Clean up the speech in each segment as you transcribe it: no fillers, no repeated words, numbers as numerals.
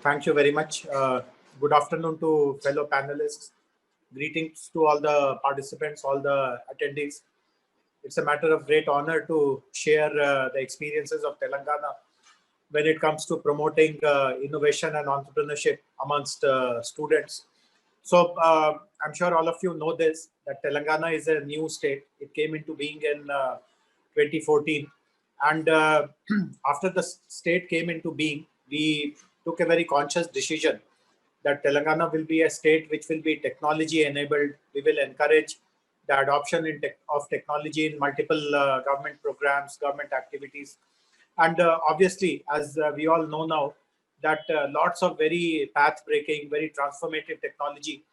Thank you very much. Good afternoon to fellow panelists. Greetings to all the participants, all the attendees. It's a matter of great honor to share the experiences of Telangana when it comes to promoting innovation and entrepreneurship amongst students. So I'm sure all of you know this, that Telangana is a new state. It came into being in 2014. And after the state came into being, we took a very conscious decision that Telangana will be a state which will be technology enabled. We will encourage the adoption of technology in multiple government programs, government activities. And obviously, as we all know now, that lots of very path-breaking, very transformative technology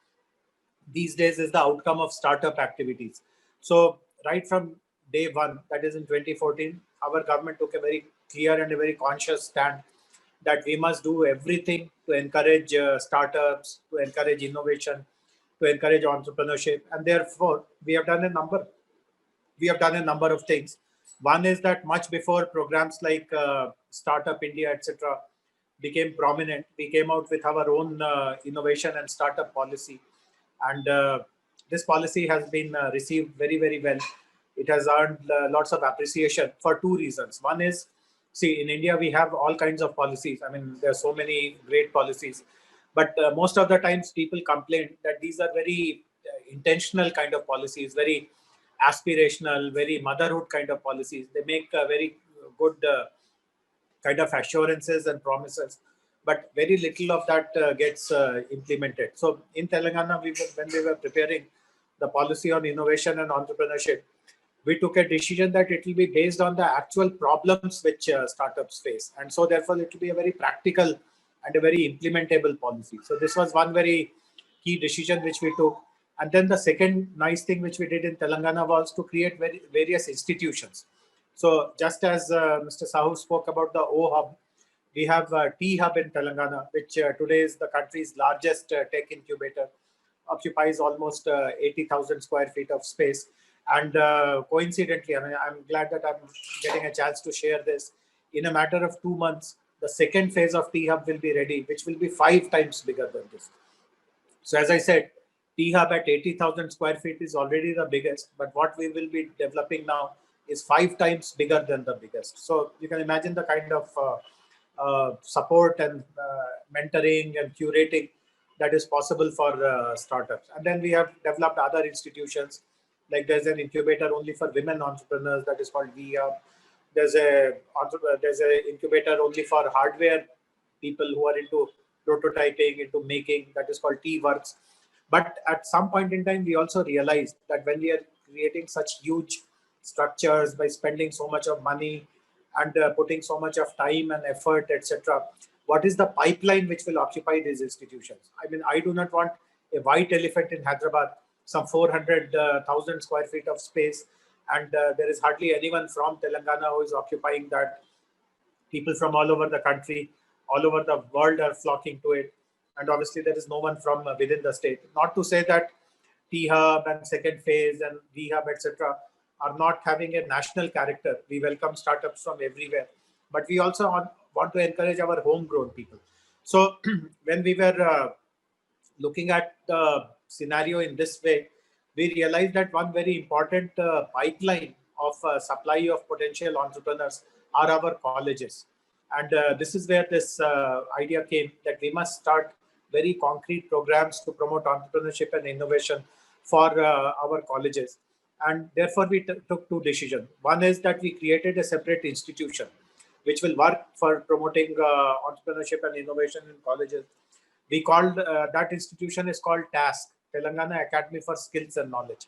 these days is the outcome of startup activities. So right from day one, that is in 2014, our government took a very clear and a very conscious stand that we must do everything to encourage startups, to encourage innovation, to encourage entrepreneurship. And therefore, we have done a number of things. One is that much before programs like Startup India, etc., became prominent, we came out with our own innovation and startup policy. And this policy has been received very, very well. It has earned lots of appreciation for two reasons. One is, see, in India, we have all kinds of policies. I mean, there are so many great policies. But most of the times people complain that these are very intentional kind of policies, very aspirational, very motherhood kind of policies. They make very good kind of assurances and promises, but very little of that gets implemented. So in Telangana, when we were preparing the policy on innovation and entrepreneurship, we took a decision that it will be based on the actual problems which startups face. And so therefore, it will be a very practical and a very implementable policy. So this was one very key decision which we took. And then the second nice thing which we did in Telangana was to create various institutions. So just as Mr. Sahu spoke about the O Hub, we have 𝒃𝒄 in Telangana, which today is the country's largest tech incubator, occupies almost 80,000 square feet of space. And coincidentally, I mean, I'm glad that I'm getting a chance to share this. In a matter of 2 months, the second phase of 𝒃𝒄 will be ready, which will be 5 times bigger than this. So as I said, 𝒃𝒄 at 80,000 square feet is already the biggest, but what we will be developing now is 5 times bigger than the biggest. So you can imagine the kind of support and mentoring and curating that is possible for startups. And then we have developed other institutions, like there's an incubator only for women entrepreneurs that is called 𝒃𝒄. There's a incubator only for hardware people who are into prototyping, into making, that is called 𝒃𝒄. But at some point in time, we also realized that when we are creating such huge structures by spending so much of money and putting so much of time and effort, etc., what is the pipeline which will occupy these institutions? I mean, I do not want a white elephant in Hyderabad, some 400,000 square feet of space, and there is hardly anyone from Telangana who is occupying that. People from all over the country, all over the world are flocking to it. And obviously, there is no one from within the state. Not to say that 𝒃𝒄 and second phase and 𝒃𝒄, etc., are not having a national character. We welcome startups from everywhere. But we also want to encourage our homegrown people. So when we were looking at the scenario in this way, we realized that one very important pipeline of supply of potential entrepreneurs are our colleges. And this is where this idea came that we must start very concrete programs to promote entrepreneurship and innovation for our colleges. And therefore, we took two decisions. One is that we created a separate institution which will work for promoting entrepreneurship and innovation in colleges. We called that institution is called TASK, Telangana Academy for Skills and Knowledge.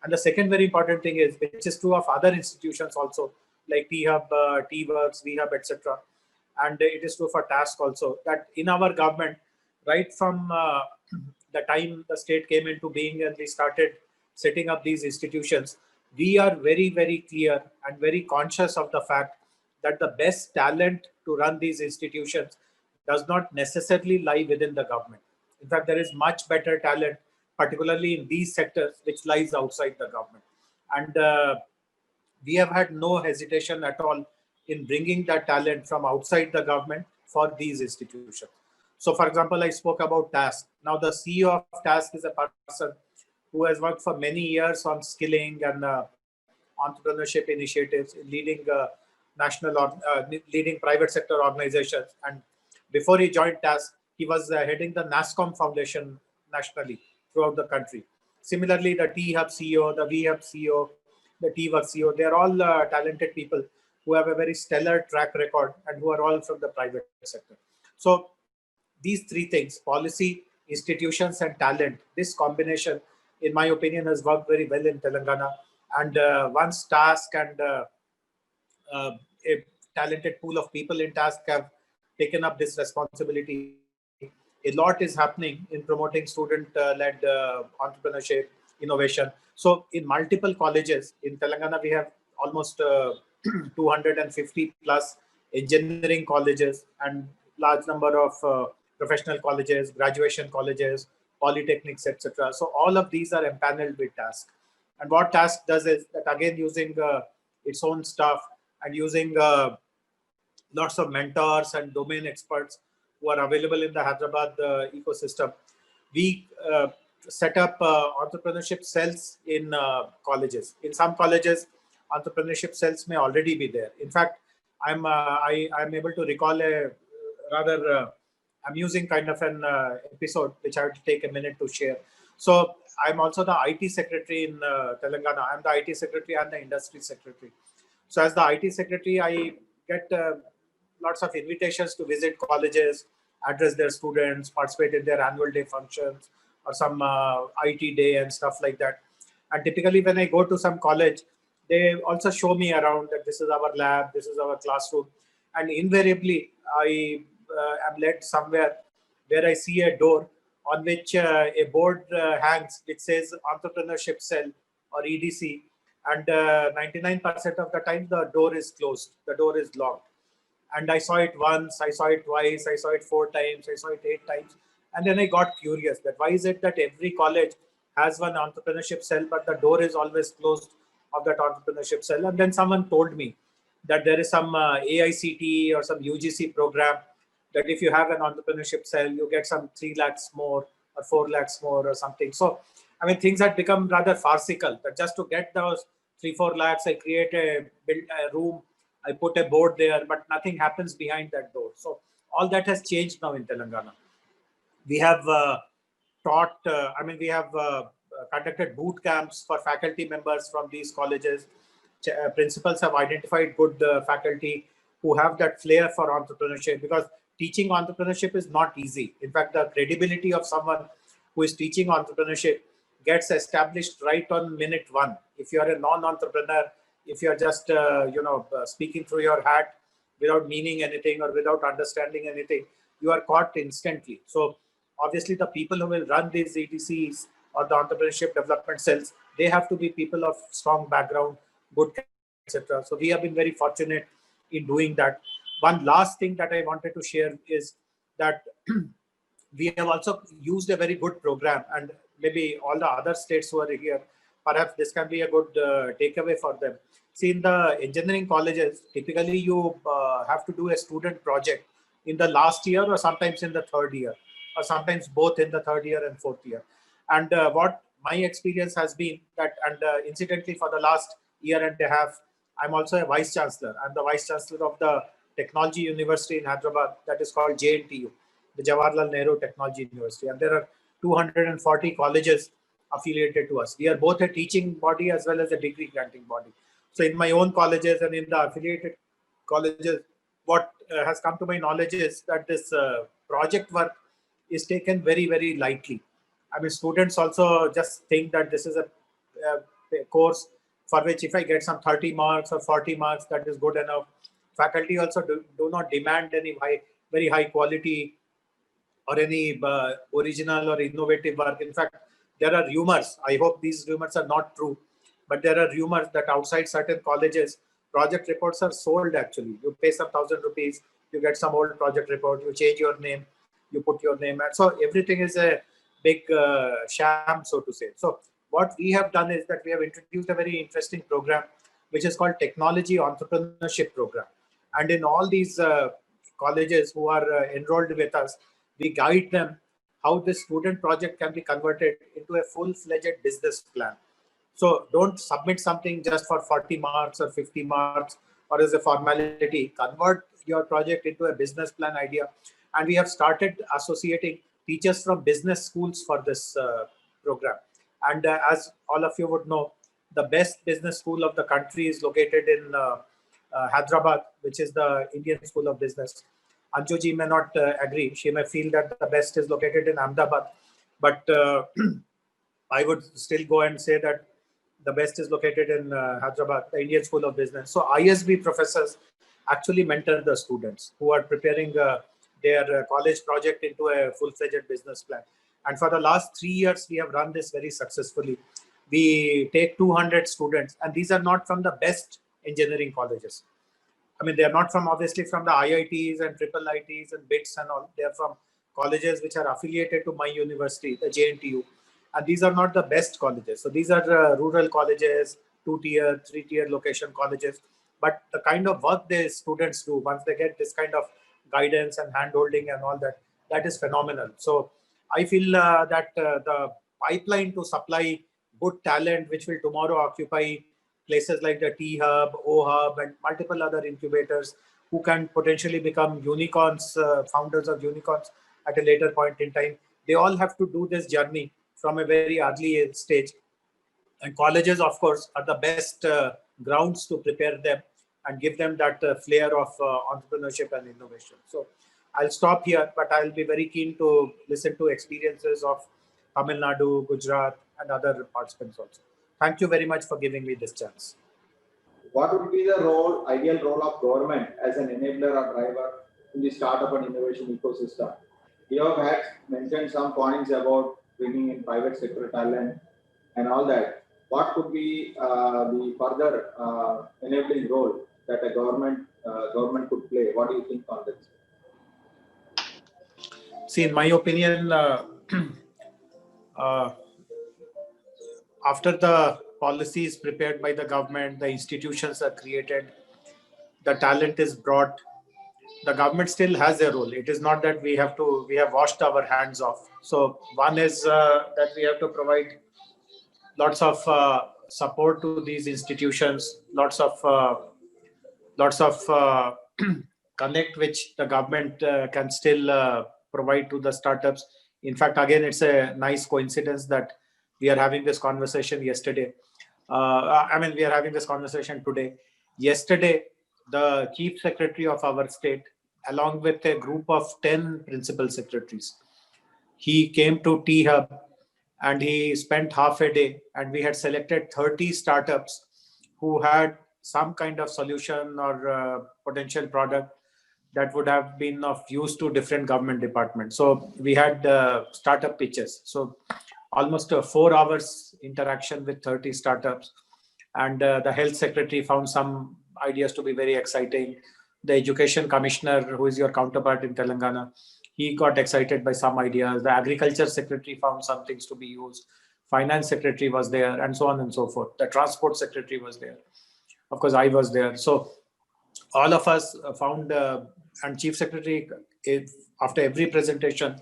And the second very important thing is, which is true of other institutions also, like 𝒃𝒄, 𝒃𝒄, 𝒃𝒄, etc. And it is true for TASK also, that in our government, right from the time the state came into being and we started setting up these institutions, we are very, very clear and very conscious of the fact that the best talent to run these institutions does not necessarily lie within the government. In fact, there is much better talent, particularly in these sectors, which lies outside the government. And we have had no hesitation at all in bringing that talent from outside the government for these institutions. So for example, I spoke about Task. Now the CEO of Task is a person who has worked for many years on skilling and entrepreneurship initiatives in leading national or leading private sector organizations. And before he joined Task, he was heading the NASSCOM Foundation nationally throughout the country. Similarly, the T-Hub CEO, the V-Hub CEO, the T-Work CEO, they are all talented people who have a very stellar track record and who are all from the private sector. So these three things, policy, institutions, and talent, this combination, in my opinion, has worked very well in Telangana. And once Task and a talented pool of people in Task have taken up this responsibility, a lot is happening in promoting student-led entrepreneurship, innovation. So in multiple colleges in Telangana, we have almost 250 plus engineering colleges and large number of professional colleges, graduation colleges, polytechnics, etc. So all of these are empaneled with Task. And what Task does is that, again, using its own staff and using lots of mentors and domain experts who are available in the Hyderabad ecosystem, we set up entrepreneurship cells in colleges. In some colleges, entrepreneurship cells may already be there. In fact, I'm able to recall a rather amusing kind of an episode, which I would take a minute to share. So I'm also the IT secretary in Telangana. I'm the IT secretary and the industry secretary. So as the IT secretary, I get lots of invitations to visit colleges, address their students, participate in their annual day functions or some IT day and stuff like that. And typically when I go to some college, they also show me around that this is our lab, this is our classroom. And invariably, I am led somewhere where I see a door on which a board hangs which says Entrepreneurship Cell or EDC. And 99% of the time, the door is closed, the door is locked. And I saw it once, I saw it twice, I saw it 4 times, I saw it 8 times. And then I got curious that why is it that every college has one entrepreneurship cell, but the door is always closed of that entrepreneurship cell. And then someone told me that there is some AICTE or some UGC program that if you have an entrepreneurship cell, you get some 3 lakhs more or 4 lakhs more or something. So, I mean, things had become rather farcical, that just to get those 3-4 lakhs, I create build a room, I put a board there, but nothing happens behind that door. So all that has changed now in Telangana. We have we have conducted boot camps for faculty members from these colleges. Principals have identified good faculty who have that flair for entrepreneurship, because teaching entrepreneurship is not easy. In fact, the credibility of someone who is teaching entrepreneurship gets established right on minute 1. If you are a non-entrepreneur, if you are just speaking through your hat without meaning anything or without understanding anything, you are caught instantly. So obviously the people who will run these ETCs or the entrepreneurship development cells, they have to be people of strong background, good, etc. So we have been very fortunate in doing that. One last thing that I wanted to share is that we have also used a very good program, and maybe all the other states who are here, perhaps this can be a good takeaway for them. See, in the engineering colleges, typically you have to do a student project in the last year or sometimes in the 3rd year, or sometimes both in the 3rd year and 4th year. And what my experience has been that, and incidentally for the last year and a half, I'm also a vice chancellor. I'm the vice chancellor of the Technology University in Hyderabad that is called JNTU, the Jawaharlal Nehru Technology University. And there are 240 colleges affiliated to us. We are both a teaching body as well as a degree granting body. So in my own colleges and in the affiliated colleges, what has come to my knowledge is that this project work is taken very, very lightly. I mean, students also just think that this is a course for which if I get some 30 marks or 40 marks, that is good enough. Faculty also do not demand any very high quality or any original or innovative work. In fact, there are rumors, I hope these rumors are not true, but there are rumors that outside certain colleges, project reports are sold actually. You pay some 1,000 rupees, you get some old project report, you change your name, you put your name. And so everything is a big sham, so to say. So what we have done is that we have introduced a very interesting program, which is called Technology Entrepreneurship Program. And in all these colleges who are enrolled with us, we guide them how this student project can be converted into a full-fledged business plan. So don't submit something just for 40 marks or 50 marks or as a formality. Convert your project into a business plan idea. And we have started associating teachers from business schools for this program. And as all of you would know, the best business school of the country is located in Hyderabad, which is the Indian School of Business. Anjuji may not agree. She may feel that the best is located in Ahmedabad. But I would still go and say that the best is located in Hyderabad, the Indian School of Business. So ISB professors actually mentor the students who are preparing their college project into a full-fledged business plan. And for the last 3 years, we have run this very successfully. We take 200 students, and these are not from the best engineering colleges. I mean, they are not from obviously from the IITs and triple ITs and BITS and all. They are from colleges which are affiliated to my university, the JNTU. And these are not the best colleges. So these are rural colleges, 2-tier, 3-tier location colleges. But the kind of work the students do once they get this kind of guidance and hand-holding and all that, that is phenomenal. So I feel that the pipeline to supply good talent, which will tomorrow occupy places like the T Hub, O Hub, and multiple other incubators who can potentially become unicorns, founders of unicorns at a later point in time. They all have to do this journey from a very early stage. And colleges, of course, are the best grounds to prepare them and give them that flair of entrepreneurship and innovation. So I'll stop here, but I'll be very keen to listen to experiences of Tamil Nadu, Gujarat, and other participants also. Thank you very much for giving me this chance. What would be the ideal role of government as an enabler or driver in the startup and innovation ecosystem? You have had mentioned some points about bringing in private sector talent and all that. What could be the further enabling role that a government could play? What do you think on this? See, in my opinion, after the policies prepared by the government, the institutions are created, the talent is brought, the government still has a role. It is not that we have washed our hands off. So one is that we have to provide lots of support to these institutions, lots of connect which the government can still provide to the startups. In fact, again, it's a nice coincidence that we are having this conversation yesterday. We are having this conversation today. Yesterday, the chief secretary of our state, along with a group of 10 principal secretaries, he came to T Hub and he spent half a day, and we had selected 30 startups who had some kind of solution or potential product that would have been of use to different government departments. So we had startup pitches. So almost 4 hours interaction with 30 startups. And the health secretary found some ideas to be very exciting. The education commissioner, who is your counterpart in Telangana, he got excited by some ideas. The agriculture secretary found some things to be used. Finance secretary was there, and so on and so forth. The transport secretary was there. Of course, I was there. So all of us found, and chief secretary, after every presentation,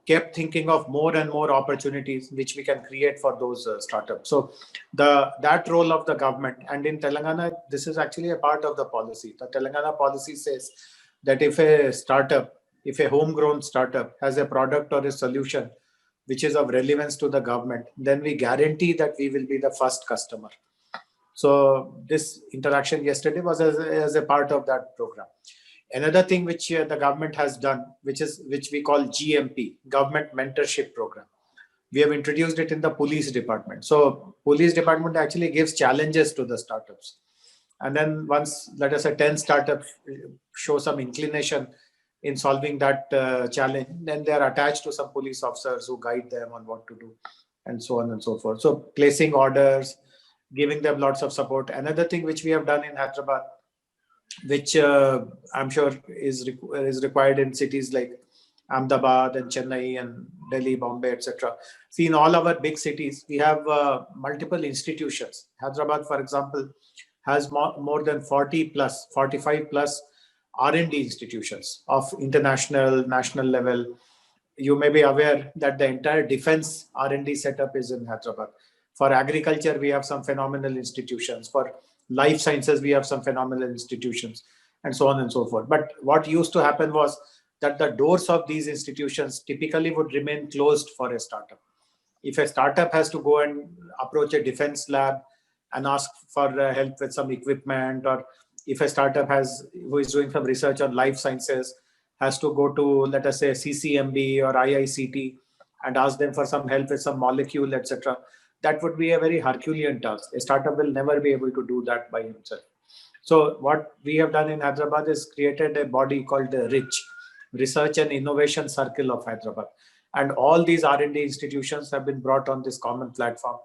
kept thinking of more and more opportunities which we can create for those startups. So that role of the government, and in Telangana, this is actually a part of the policy. The Telangana policy says that if a homegrown startup has a product or a solution which is of relevance to the government, then we guarantee that we will be the first customer. So this interaction yesterday was as a part of that program. Another thing which the government has done, which we call GMP, Government Mentorship Program. We have introduced it in the police department. So police department actually gives challenges to the startups. And then once, let us say 10 startups show some inclination in solving that challenge, then they are attached to some police officers who guide them on what to do and so on and so forth. So placing orders, giving them lots of support. Another thing which we have done in Hyderabad, which I'm sure is required in cities like Ahmedabad and Chennai and Delhi, Bombay, etc. See, in all our big cities, we have multiple institutions. Hyderabad, for example, has more than 45 plus R&D institutions of international, national level. you may be aware that the entire defense R&D setup is in Hyderabad. For agriculture, we have some phenomenal institutions. For life sciences, we have some phenomenal institutions, and so on and so forth. But what used to happen was that the doors of these institutions typically would remain closed for a startup. If a startup has to go and approach a defense lab and ask for help with some equipment, or if a startup who is doing some research on life sciences has to go to, let us say, CCMB or IICT and ask them for some help with some molecule, etc., that would be a very Herculean task. A startup will never be able to do that by himself. So what we have done in Hyderabad is created a body called the RICH, Research and Innovation Circle of Hyderabad. And all these R&D institutions have been brought on this common platform,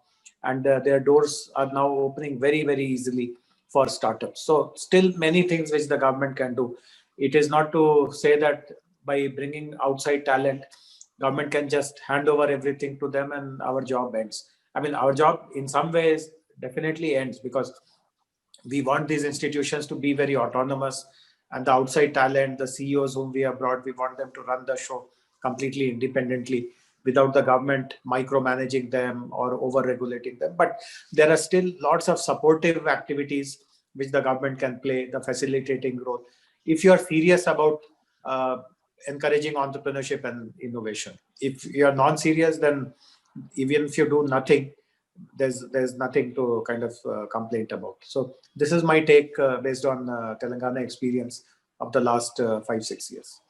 and their doors are now opening very, very easily for startups. So still many things which the government can do. It is not to say that by bringing outside talent, government can just hand over everything to them and our job ends. I mean, our job in some ways definitely ends, because we want these institutions to be very autonomous, and the outside talent, the CEOs whom we have brought, we want them to run the show completely independently without the government micromanaging them or over regulating them. But there are still lots of supportive activities which the government can play the facilitating role if you are serious about uh, encouraging entrepreneurship and innovation. If you are non-serious, then even if you do nothing, there's nothing to kind of complain about. So this is my take based on Telangana experience of the last 5-6 years.